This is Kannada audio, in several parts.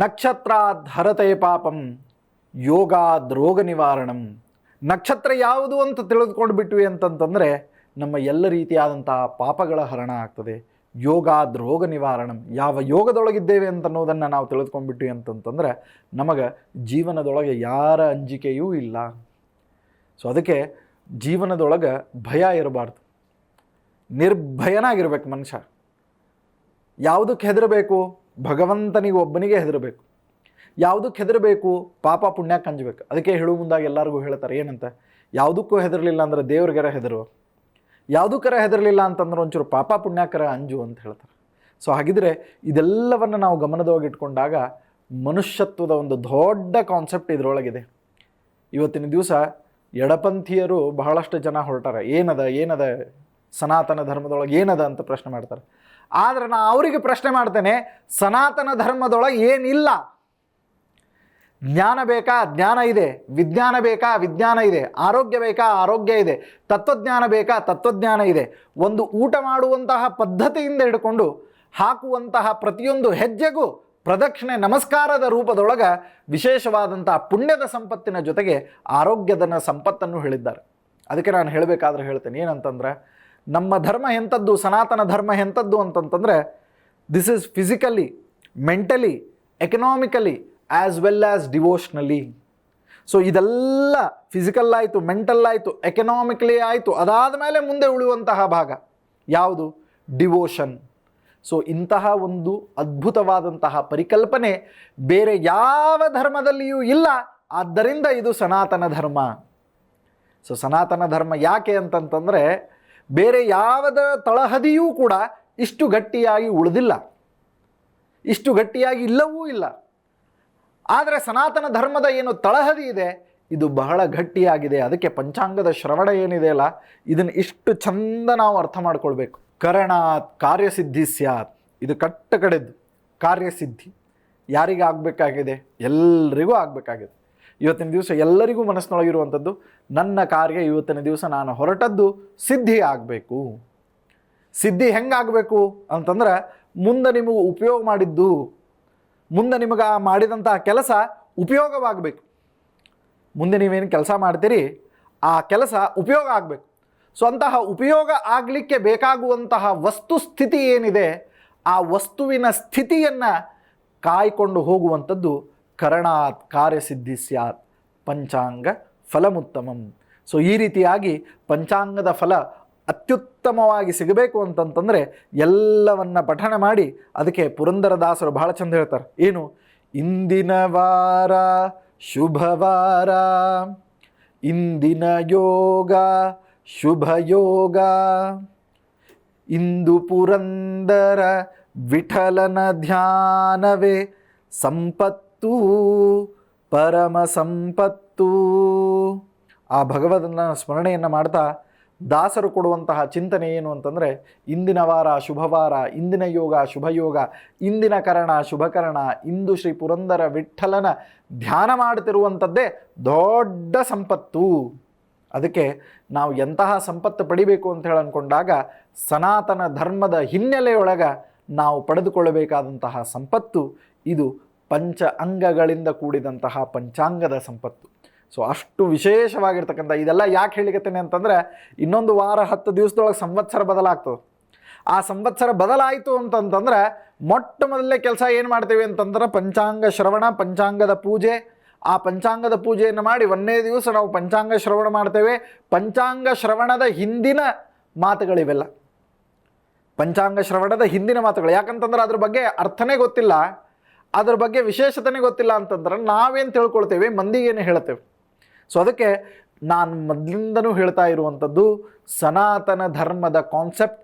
ನಕ್ಷತ್ರಾದ್ ಹರತೆ ಪಾಪಂ ಯೋಗಾದ್ ರೋಗ ನಿವಾರಣಂ. ನಕ್ಷತ್ರ ಯಾವುದು ಅಂತ ತಿಳಿದುಕೊಂಡು ಬಿಟ್ವಿ ಅಂತಂತಂದರೆ ನಮ್ಮ ಎಲ್ಲ ರೀತಿಯಾದಂತಹ ಪಾಪಗಳ ಹರಣ ಆಗ್ತದೆ. ಯೋಗಾದ್ ರೋಗ ನಿವಾರಣಂ, ಯಾವ ಯೋಗದೊಳಗಿದ್ದೇವೆ ಅಂತನ್ನೋದನ್ನು ನಾವು ತಿಳಿದುಕೊಂಡ್ಬಿಟ್ವಿ ಅಂತಂತಂದರೆ ನಮಗೆ ಜೀವನದೊಳಗೆ ಯಾರ ಅಂಜಿಕೆಯೂ ಇಲ್ಲ. ಸೊ ಅದಕ್ಕೆ ಜೀವನದೊಳಗೆ ಭಯ ಇರಬಾರ್ದು, ನಿರ್ಭಯನಾಗಿರ್ಬೇಕು ಮನುಷ್ಯ. ಯಾವುದಕ್ಕೆ ಹೆದರಬೇಕು? ಭಗವಂತನಿಗೆ ಒಬ್ಬನಿಗೆ ಹೆದರಬೇಕು. ಯಾವುದಕ್ಕೆ ಹೆದರಬೇಕು? ಪಾಪ ಪುಣ್ಯಕ್ಕೆ ಅಂಜಬೇಕು. ಅದಕ್ಕೆ ಹೇಳುವ ಮುಂದಾಗ ಎಲ್ಲರಿಗೂ ಹೇಳ್ತಾರೆ ಏನಂತ, ಯಾವುದಕ್ಕೂ ಹೆದರಲಿಲ್ಲ ಅಂದರೆ ದೇವ್ರಿಗರ ಹೆದರು, ಯಾವುದಕ್ಕರ ಹೆದರಲಿಲ್ಲ ಅಂತಂದ್ರೆ ಒಂಚೂರು ಪಾಪ ಪುಣ್ಯಕರ ಅಂಜು ಅಂತ ಹೇಳ್ತಾರೆ. ಸೊ ಹಾಗಿದ್ರೆ ಇದೆಲ್ಲವನ್ನು ನಾವು ಗಮನದೊಳಗಿಟ್ಕೊಂಡಾಗ ಮನುಷ್ಯತ್ವದ ಒಂದು ದೊಡ್ಡ ಕಾನ್ಸೆಪ್ಟ್ ಇದರೊಳಗಿದೆ. ಇವತ್ತಿನ ದಿವಸ ಎಡಪಂಥೀಯರು ಬಹಳಷ್ಟು ಜನ ಹೊರಟಾರೆ, ಏನದ ಸನಾತನ ಧರ್ಮದೊಳಗೆ ಏನದ ಅಂತ ಪ್ರಶ್ನೆ ಮಾಡ್ತಾರೆ. ಆದರೆ ನಾನು ಅವರಿಗೆ ಪ್ರಶ್ನೆ ಮಾಡ್ತೇನೆ, ಸನಾತನ ಧರ್ಮದೊಳಗೆ ಏನಿಲ್ಲ. ಜ್ಞಾನ ಬೇಕಾ? ಜ್ಞಾನ ಇದೆ. ವಿಜ್ಞಾನ ಬೇಕಾ? ವಿಜ್ಞಾನ ಇದೆ. ಆರೋಗ್ಯ ಬೇಕಾ? ಆರೋಗ್ಯ ಇದೆ. ತತ್ವಜ್ಞಾನ ಬೇಕಾ? ತತ್ವಜ್ಞಾನ ಇದೆ. ಒಂದು ಊಟ ಮಾಡುವಂತಹ ಪದ್ಧತಿಯಿಂದ ಹಿಡ್ಕೊಂಡು ಹಾಕುವಂತಹ ಪ್ರತಿಯೊಂದು ಹೆಜ್ಜೆಗೂ ಪ್ರದಕ್ಷಿಣೆ ನಮಸ್ಕಾರದ ರೂಪದೊಳಗೆ ವಿಶೇಷವಾದಂತಹ ಪುಣ್ಯದ ಸಂಪತ್ತಿನ ಜೊತೆಗೆ ಆರೋಗ್ಯದ ಸಂಪತ್ತನ್ನು ಹೇಳಿದ್ದಾರೆ. ಅದಕ್ಕೆ ನಾನು ಹೇಳಬೇಕಾದ್ರೆ ಹೇಳ್ತೇನೆ ಏನಂತಂದ್ರೆ, ನಮ್ಮ ಧರ್ಮ ಎಂಥದ್ದು, ಸನಾತನ ಧರ್ಮ ಎಂಥದ್ದು ಅಂತಂತಂದರೆ this is physically, mentally, economically as well as devotionally. So ಇದೆಲ್ಲ ಫಿಸಿಕಲ್ ಆಯಿತು, ಮೆಂಟಲ್ ಆಯಿತು, ಎಕನಾಮಿಕಲಿ ಆಯಿತು. ಅದಾದ ಮೇಲೆ ಮುಂದೆ ಉಳಿಯುವಂತಹ ಭಾಗ ಯಾವುದು? ಡಿವೋಷನ್. ಸೊ ಇಂತಹ ಒಂದು ಅದ್ಭುತವಾದಂತಹ ಪರಿಕಲ್ಪನೆ ಬೇರೆ ಯಾವ ಧರ್ಮದಲ್ಲಿಯೂ ಇಲ್ಲ. ಆದ್ದರಿಂದ ಇದು ಸನಾತನ ಧರ್ಮ. ಸೊ ಸನಾತನ ಧರ್ಮ ಯಾಕೆ ಅಂತಂತಂದರೆ ಬೇರೆ ಯಾವುದ ತಳಹದಿಯೂ ಕೂಡ ಇಷ್ಟು ಗಟ್ಟಿಯಾಗಿ ಉಳಿದಿಲ್ಲ, ಇಷ್ಟು ಗಟ್ಟಿಯಾಗಿ ಇಲ್ಲವೂ ಇಲ್ಲ. ಆದರೆ ಸನಾತನ ಧರ್ಮದ ಏನು ತಳಹದಿ ಇದೆ ಇದು ಬಹಳ ಗಟ್ಟಿಯಾಗಿದೆ. ಅದಕ್ಕೆ ಪಂಚಾಂಗದ ಶ್ರವಣ ಏನಿದೆ ಅಲ್ಲ, ಇದನ್ನು ಇಷ್ಟು ಚಂದ ನಾವು ಅರ್ಥ ಮಾಡ್ಕೊಳ್ಬೇಕು. ಕರಣಾತ್ ಕಾರ್ಯಸಿದ್ಧಿ ಸ್ಯಾತ್, ಇದು ಕಡೆದ್ದು ಕಾರ್ಯಸಿದ್ಧಿ ಯಾರಿಗೆ ಆಗಬೇಕಾಗಿದೆ? ಎಲ್ಲರಿಗೂ ಆಗಬೇಕಾಗಿದೆ. ಇವತ್ತಿನ ದಿವಸ ಎಲ್ಲರಿಗೂ ಮನಸ್ಸಿನೊಳಗಿರುವಂಥದ್ದು, ನನ್ನ ಕಾರ್ಯ ಇವತ್ತಿನ ದಿವಸ ನಾನು ಹೊರಟದ್ದು ಸಿದ್ಧಿ ಆಗಬೇಕು. ಸಿದ್ಧಿ ಹೆಂಗಾಗಬೇಕು ಅಂತಂದ್ರೆ, ಮುಂದೆ ನಿಮಗೆ ಉಪಯೋಗ ಮಾಡಿದ್ದು, ಮುಂದೆ ನಿಮಗೆ ಮಾಡಿದಂತಹ ಕೆಲಸ ಉಪಯೋಗವಾಗಬೇಕು. ಮುಂದೆ ನೀವೇನು ಕೆಲಸ ಮಾಡ್ತೀರಿ ಆ ಕೆಲಸ ಉಪಯೋಗ ಆಗಬೇಕು. ಸೊ ಅಂತಹ ಉಪಯೋಗ ಆಗಲಿಕ್ಕೆ ಬೇಕಾಗುವಂತಹ ವಸ್ತು ಸ್ಥಿತಿ ಏನಿದೆ ಆ ವಸ್ತುವಿನ ಸ್ಥಿತಿಯನ್ನು ಕಾಯ್ಕೊಂಡು ಹೋಗುವಂಥದ್ದು ಕರಣಾತ್ ಕಾರ್ಯಸಿದ್ಧಿ ಸ್ಯಾತ್ ಪಂಚಾಂಗ ಫಲಮುತ್ತಮಂ. ಸೊ ಈ ರೀತಿಯಾಗಿ ಪಂಚಾಂಗದ ಫಲ ಅತ್ಯುತ್ತಮವಾಗಿ ಸಿಗಬೇಕು ಅಂತಂತಂದರೆ ಎಲ್ಲವನ್ನ ಪಠಣ ಮಾಡಿ, ಅದಕ್ಕೆ ಪುರಂದರದಾಸರು ಬಹಳ ಚಂದ ಹೇಳ್ತಾರೆ ಏನು, ಇಂದಿನ ವಾರ ಶುಭವಾರ, ಇಂದಿನ ಯೋಗ ಶುಭ ಯೋಗ, ಇಂದು ಪುರಂದರ ವಿಠಲನ ಧ್ಯಾನವೇ ಸಂಪತ್ತು ಪರಮ ಸಂಪತ್ತು. ಆ ಭಗವಂತನ ಸ್ಮರಣೆಯನ್ನು ಮಾಡ್ತಾ ದಾಸರು ಕೊಡುವಂತಹ ಚಿಂತನೆ ಏನು ಅಂತಂದರೆ, ಇಂದಿನ ವಾರ ಶುಭವಾರ, ಇಂದಿನ ಯೋಗ ಶುಭಯೋಗ, ಇಂದಿನ ಕರಣ ಶುಭಕರಣ, ಇಂದು ಶ್ರೀ ಪುರಂದರ ವಿಠಲನ ಧ್ಯಾನ ಮಾಡುತ್ತಿರುವಂಥದ್ದೇ ದೊಡ್ಡ ಸಂಪತ್ತು. ಅದಕ್ಕೆ ನಾವು ಎಂತಹ ಸಂಪತ್ತು ಪಡಿಬೇಕು ಅಂತ ಹೇಳಿ ಅಂದ್ಕೊಂಡಾಗ ಸನಾತನ ಧರ್ಮದ ಹಿನ್ನೆಲೆಯೊಳಗೆ ನಾವು ಪಡೆದುಕೊಳ್ಳಬೇಕಾದಂತಹ ಸಂಪತ್ತು ಇದು ಪಂಚ ಅಂಗಗಳಿಂದ ಕೂಡಿದಂತಹ ಪಂಚಾಂಗದ ಸಂಪತ್ತು. ಸೊ ಅಷ್ಟು ವಿಶೇಷವಾಗಿರ್ತಕ್ಕಂಥ ಇದೆಲ್ಲ ಯಾಕೆ ಹೇಳಿಕತ್ತೇನೆ ಅಂತಂದರೆ, ಇನ್ನೊಂದು ವಾರ 10 ದಿವಸದೊಳಗೆ ಸಂವತ್ಸರ ಬದಲಾಗ್ತದೆ. ಆ ಸಂವತ್ಸರ ಬದಲಾಯಿತು ಅಂತಂತಂದ್ರೆ ಮೊಟ್ಟ ಮೊದಲನೇ ಕೆಲಸ ಏನು ಮಾಡ್ತೀವಿ ಅಂತಂದ್ರೆ ಪಂಚಾಂಗ ಶ್ರವಣ, ಪಂಚಾಂಗದ ಪೂಜೆ. ಆ ಪಂಚಾಂಗದ ಪೂಜೆಯನ್ನು ಮಾಡಿ 1ನೇ ದಿವಸ ನಾವು ಪಂಚಾಂಗ ಶ್ರವಣ ಮಾಡ್ತೇವೆ. ಪಂಚಾಂಗ ಶ್ರವಣದ ಹಿಂದಿನ ಮಾತುಗಳಿವೆಲ್ಲ, ಪಂಚಾಂಗ ಶ್ರವಣದ ಹಿಂದಿನ ಮಾತುಗಳು. ಯಾಕಂತಂದ್ರೆ ಅದ್ರ ಬಗ್ಗೆ ಅರ್ಥನೇ ಗೊತ್ತಿಲ್ಲ, ಅದ್ರ ಬಗ್ಗೆ ವಿಶೇಷತೆನೇ ಗೊತ್ತಿಲ್ಲ ಅಂತಂದ್ರೆ ನಾವೇನು ತಿಳ್ಕೊಳ್ತೇವೆ, ಮಂದಿಗೇನು ಹೇಳ್ತೇವೆ. ಸೊ ಅದಕ್ಕೆ ನಾನು ಮೊದಲಿಂದನೂ ಹೇಳ್ತಾ ಇರುವಂಥದ್ದು, ಸನಾತನ ಧರ್ಮದ ಕಾನ್ಸೆಪ್ಟ್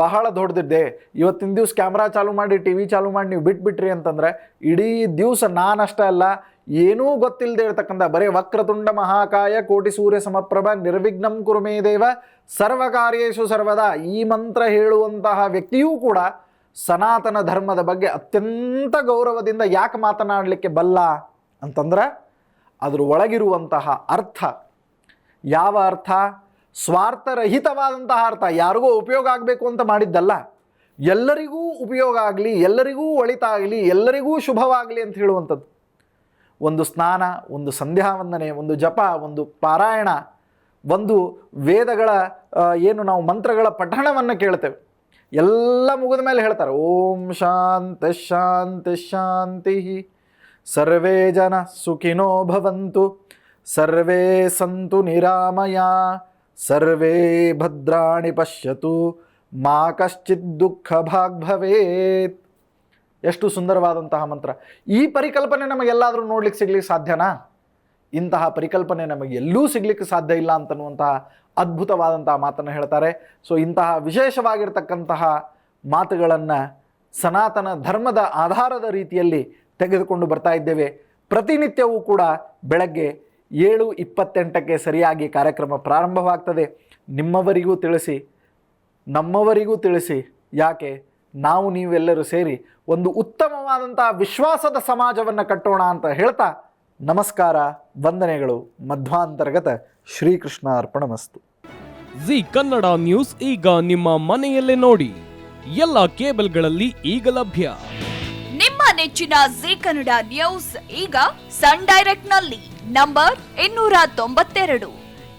ಬಹಳ ದೊಡ್ಡದಿದೆ. ಇವತ್ತಿನ ದಿವಸ ಕ್ಯಾಮ್ರಾ ಚಾಲು ಮಾಡಿ, ಟಿ ವಿ ಚಾಲು ಮಾಡಿ ನೀವು ಬಿಟ್ಬಿಟ್ರಿ ಅಂತಂದರೆ ಇಡೀ ದಿವಸ ನಾನಷ್ಟೇ ಅಲ್ಲ, ಏನೂ ಗೊತ್ತಿಲ್ಲದೆ ಇರತಕ್ಕಂಥ ಬರೀ ವಕ್ರತುಂಡ ಮಹಾಕಾಯ ಕೋಟಿ ಸೂರ್ಯ ಸಮಪ್ರಭ ನಿರ್ವಿಘ್ನಂ ಕುರು ಮೇ ದೇವ ಸರ್ವಕಾರ್ಯೇಷು ಸರ್ವದಾ ಈ ಮಂತ್ರ ಹೇಳುವಂತಹ ವ್ಯಕ್ತಿಯೂ ಕೂಡ ಸನಾತನ ಧರ್ಮದ ಬಗ್ಗೆ ಅತ್ಯಂತ ಗೌರವದಿಂದ ಯಾಕೆ ಮಾತನಾಡಲಿಕ್ಕೆ ಬಲ್ಲ ಅಂತಂದ್ರೆ ಅದರ ಒಳಗಿರುವಂತಹ ಅರ್ಥ ಯಾವ ಅರ್ಥ? ಸ್ವಾರ್ಥರಹಿತವಾದಂತಹ ಅರ್ಥ. ಯಾರಿಗೂ ಉಪಯೋಗ ಆಗಬೇಕು ಅಂತ ಮಾಡಿದ್ದಲ್ಲ, ಎಲ್ಲರಿಗೂ ಉಪಯೋಗ ಆಗಲಿ, ಎಲ್ಲರಿಗೂ ಒಳಿತಾಗಲಿ, ಎಲ್ಲರಿಗೂ ಶುಭವಾಗಲಿ ಅಂತ ಹೇಳುವಂಥದ್ದು. ಒಂದು ಸ್ನಾನ, ಒಂದು ಸಂಧ್ಯಾ ವಂದನೆ, ಒಂದು ಜಪ, ಒಂದು ಪಾರಾಯಣ, ಒಂದು ವೇದಗಳ ಏನು ನಾವು ಮಂತ್ರಗಳ ಪಠಣವನ್ನು ಕೇಳ್ತೇವೆ. ಎಲ್ಲ ಮುಗಿದ ಮೇಲೆ ಹೇಳ್ತಾರೆ ಓಂ ಶಾಂತಿ ಶಾಂತಿ ಶಾಂತಿ, ಸರ್ವೇ ಜನ ಸುಖಿನೋ ಭವಂತು, ಸರ್ವೇ ಸಂತು ನಿರಾಮಯ, ಸರ್ವೇ ಭದ್ರಾಣಿ ಪಶ್ಯತು, ಮಾ ಕಶ್ಚಿತ್ ದುಃಖ ಭಾಗ್ ಭವೇತ್. ಎಷ್ಟು ಸುಂದರವಾದಂತಹ ಮಂತ್ರ. ಈ ಪರಿಕಲ್ಪನೆ ನಮಗೆಲ್ಲಾದರೂ ನೋಡ್ಲಿಕ್ಕೆ ಸಿಗ್ಲಿಕ್ಕೆ ಸಾಧ್ಯನಾ? ಇಂತಹ ಪರಿಕಲ್ಪನೆ ನಮಗೆ ಎಲ್ಲೂ ಸಿಗ್ಲಿಕ್ಕೆ ಸಾಧ್ಯ ಇಲ್ಲ ಅಂತನ್ನುವಂತಹ ಅದ್ಭುತವಾದಂತಹ ಮಾತನ್ನು ಹೇಳ್ತಾರೆ. ಸೊ ಇಂತಹ ವಿಶೇಷವಾಗಿರ್ತಕ್ಕಂತಹ ಮಾತುಗಳನ್ನು ಸನಾತನ ಧರ್ಮದ ಆಧಾರದ ರೀತಿಯಲ್ಲಿ ತೆಗೆದುಕೊಂಡು ಬರ್ತಾ ಇದ್ದೇವೆ. ಪ್ರತಿನಿತ್ಯವೂ ಕೂಡ ಬೆಳಗ್ಗೆ 7:28ಕ್ಕೆ ಸರಿಯಾಗಿ ಕಾರ್ಯಕ್ರಮ ಪ್ರಾರಂಭವಾಗ್ತದೆ. ನಿಮ್ಮವರಿಗೂ ತಿಳಿಸಿ, ನಮ್ಮವರಿಗೂ ತಿಳಿಸಿ. ಯಾಕೆ? ನಾವು ನೀವೆಲ್ಲರೂ ಸೇರಿ ಒಂದು ಉತ್ತಮವಾದಂತಹ ವಿಶ್ವಾಸದ ಸಮಾಜವನ್ನು ಕಟ್ಟೋಣ ಅಂತ ಹೇಳ್ತಾ ನಮಸ್ಕಾರ, ವಂದನೆಗಳು. ಮಧ್ವಾಂತರ್ಗತ ಶ್ರೀಕೃಷ್ಣ ಅರ್ಪಣಮಸ್ತು. ಜಿ ಕನ್ನಡ ನ್ಯೂಸ್ ಈಗ ನಿಮ್ಮ ಮನೆಯಲ್ಲೇ ನೋಡಿ. ಎಲ್ಲ ಕೇಬಲ್ಗಳಲ್ಲಿ ಈಗ ಲಭ್ಯ. ನಿಮ್ಮ ನೆಚ್ಚಿನ ಜಿ ಕನ್ನಡ ನ್ಯೂಸ್ ಈಗ ಸನ್ ಡೈರೆಕ್ಟ್ ನಲ್ಲಿ number 292,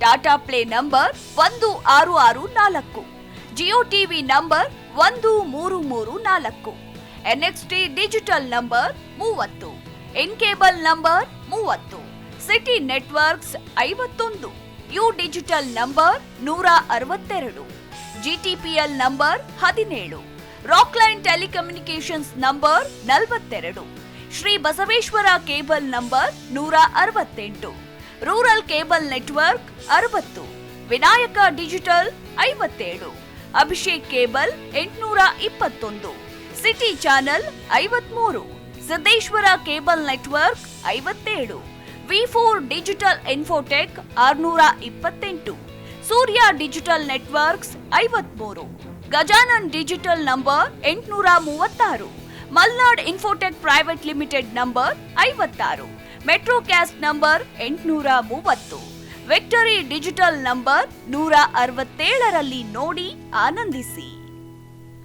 Tata play number 1664, Jio TV number 1334, NXT digital number 30, in cable number 30, city networks 51, U digital number 162, GTPL number 17, Rockline telecommunications number 42, Shri Basaveshwara cable number 168, rural cable network 60, Vinayaka digital 57, Abhishek cable 821, city channel 53, Siddeshwara cable network 57, V4 digital Infotech 628, Surya digital networks 53, Gajanan digital number 836, Malnad Infotech private limited number 56, Metrocast number 830, Victory Digital number 167ರಲ್ಲಿ ನೋಡಿ ಆನಂದಿಸಿ.